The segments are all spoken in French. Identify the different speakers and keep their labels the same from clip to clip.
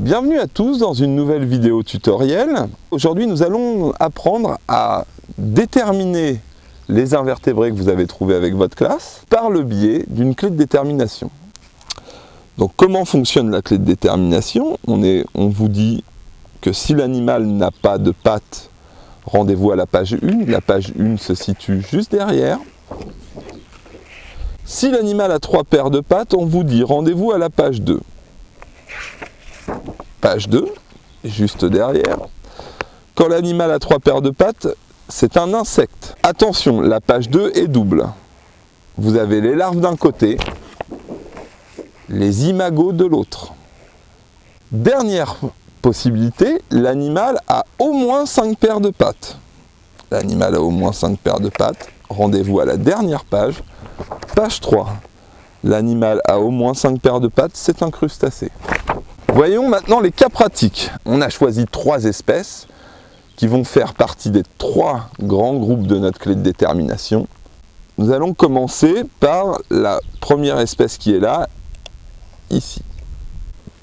Speaker 1: Bienvenue à tous dans une nouvelle vidéo tutoriel. Aujourd'hui nous allons apprendre à déterminer les invertébrés que vous avez trouvés avec votre classe par le biais d'une clé de détermination. Donc comment fonctionne la clé de détermination? On vous dit que si l'animal n'a pas de pattes, rendez-vous à la page 1. La page 1 se situe juste derrière. Si l'animal a 3 paires de pattes, on vous dit rendez-vous à la page 2. Page 2, juste derrière. Quand l'animal a 3 paires de pattes, c'est un insecte. Attention, la page 2 est double. Vous avez les larves d'un côté, les imagos de l'autre. Dernière possibilité, l'animal a au moins 5 paires de pattes. L'animal a au moins 5 paires de pattes. Rendez-vous à la dernière page, page 3. L'animal a au moins 5 paires de pattes, c'est un crustacé. Voyons maintenant les cas pratiques. On a choisi 3 espèces qui vont faire partie des 3 grands groupes de notre clé de détermination. Nous allons commencer par la première espèce qui est là, ici.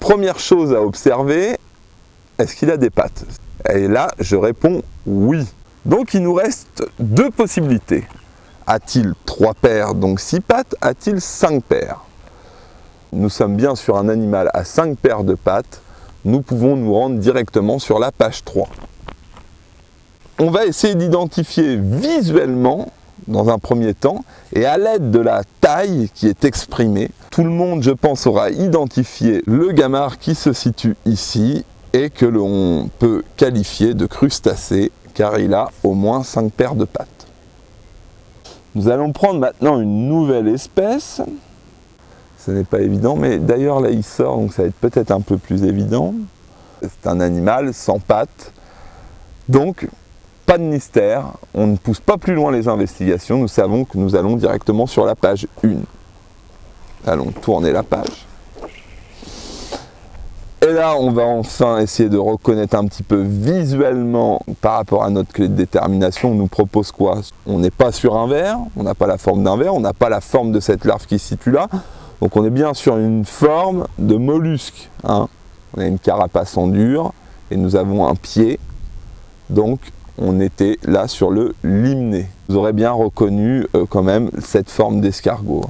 Speaker 1: Première chose à observer, est-ce qu'il a des pattes? Et là, je réponds oui. Donc il nous reste 2 possibilités. A-t-il 3 paires, donc 6 pattes? A-t-il 5 paires? Nous sommes bien sur un animal à 5 paires de pattes. Nous pouvons nous rendre directement sur la page 3. On va essayer d'identifier visuellement, dans un premier temps, et à l'aide de la taille qui est exprimée, tout le monde, je pense, aura identifié le gamard qui se situe ici et que l'on peut qualifier de crustacé, car il a au moins 5 paires de pattes. Nous allons prendre maintenant une nouvelle espèce. Ce n'est pas évident, mais d'ailleurs là il sort, donc ça va être peut-être un peu plus évident. C'est un animal sans pattes, donc pas de mystère, on ne pousse pas plus loin les investigations, nous savons que nous allons directement sur la page 1. Allons tourner la page. Et là on va enfin essayer de reconnaître un petit peu visuellement par rapport à notre clé de détermination. On nous propose quoi? On n'est pas sur un ver, on n'a pas la forme d'un ver, on n'a pas la forme de cette larve qui se situe là. Donc on est bien sur une forme de mollusque. Hein. On a une carapace en dur et nous avons un pied. Donc on était là sur le limné. Vous aurez bien reconnu quand même cette forme d'escargot.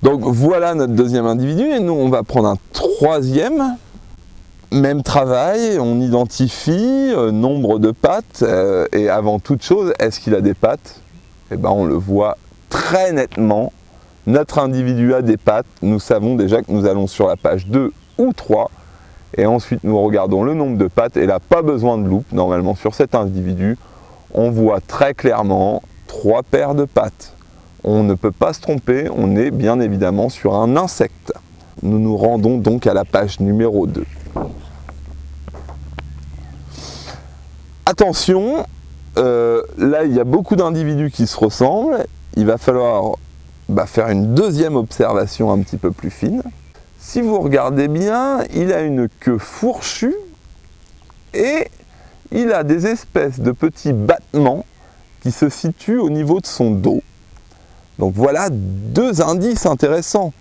Speaker 1: Donc voilà notre deuxième individu et nous on va prendre un troisième. Même travail, on identifie nombre de pattes et avant toute chose, est-ce qu'il a des pattes? Eh bien on le voit très nettement. Notre individu a des pattes, nous savons déjà que nous allons sur la page 2 ou 3 et ensuite nous regardons le nombre de pattes et là pas besoin de loupe, normalement sur cet individu on voit très clairement 3 paires de pattes. On ne peut pas se tromper, on est bien évidemment sur un insecte. Nous nous rendons donc à la page numéro 2. Attention, là il y a beaucoup d'individus qui se ressemblent, il va falloir faire une deuxième observation un petit peu plus fine. Si vous regardez bien, il a une queue fourchue et il a des espèces de petits battements qui se situent au niveau de son dos. Donc voilà 2 indices intéressants.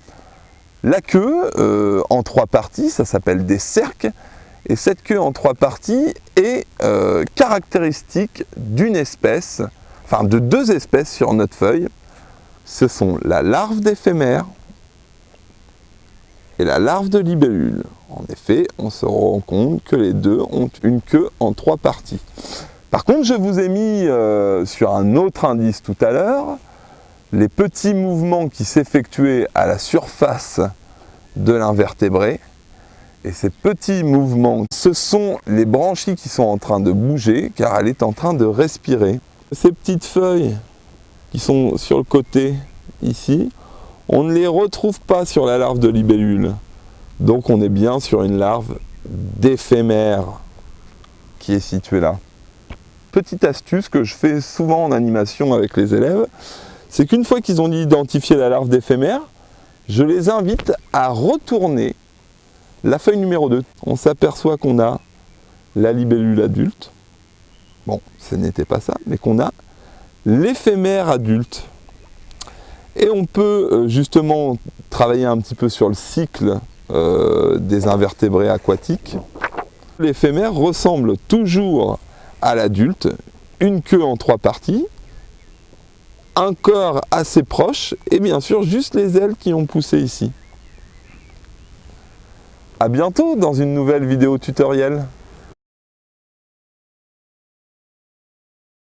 Speaker 1: La queue en 3 parties, ça s'appelle des cerques, et cette queue en 3 parties est caractéristique d'une espèce, enfin de 2 espèces sur notre feuille. Ce sont la larve d'éphémère et la larve de libellule. En effet, on se rend compte que les deux ont une queue en 3 parties. Par contre, je vous ai mis sur un autre indice tout à l'heure, les petits mouvements qui s'effectuaient à la surface de l'invertébré. Et ces petits mouvements, ce sont les branchies qui sont en train de bouger, car elle est en train de respirer. Ces petites feuilles qui sont sur le côté ici, on ne les retrouve pas sur la larve de libellule. Donc on est bien sur une larve d'éphémère qui est située là. Petite astuce que je fais souvent en animation avec les élèves, c'est qu'une fois qu'ils ont identifié la larve d'éphémère, je les invite à retourner la feuille numéro 2. On s'aperçoit qu'on a la libellule adulte. Bon, ce n'était pas ça, mais qu'on a l'éphémère adulte. Et on peut justement travailler un petit peu sur le cycle des invertébrés aquatiques. Les fémères ressemblent toujours à l'adulte, une queue en 3 parties, un corps assez proche et bien sûr juste les ailes qui ont poussé ici. À bientôt dans une nouvelle vidéo tutoriel.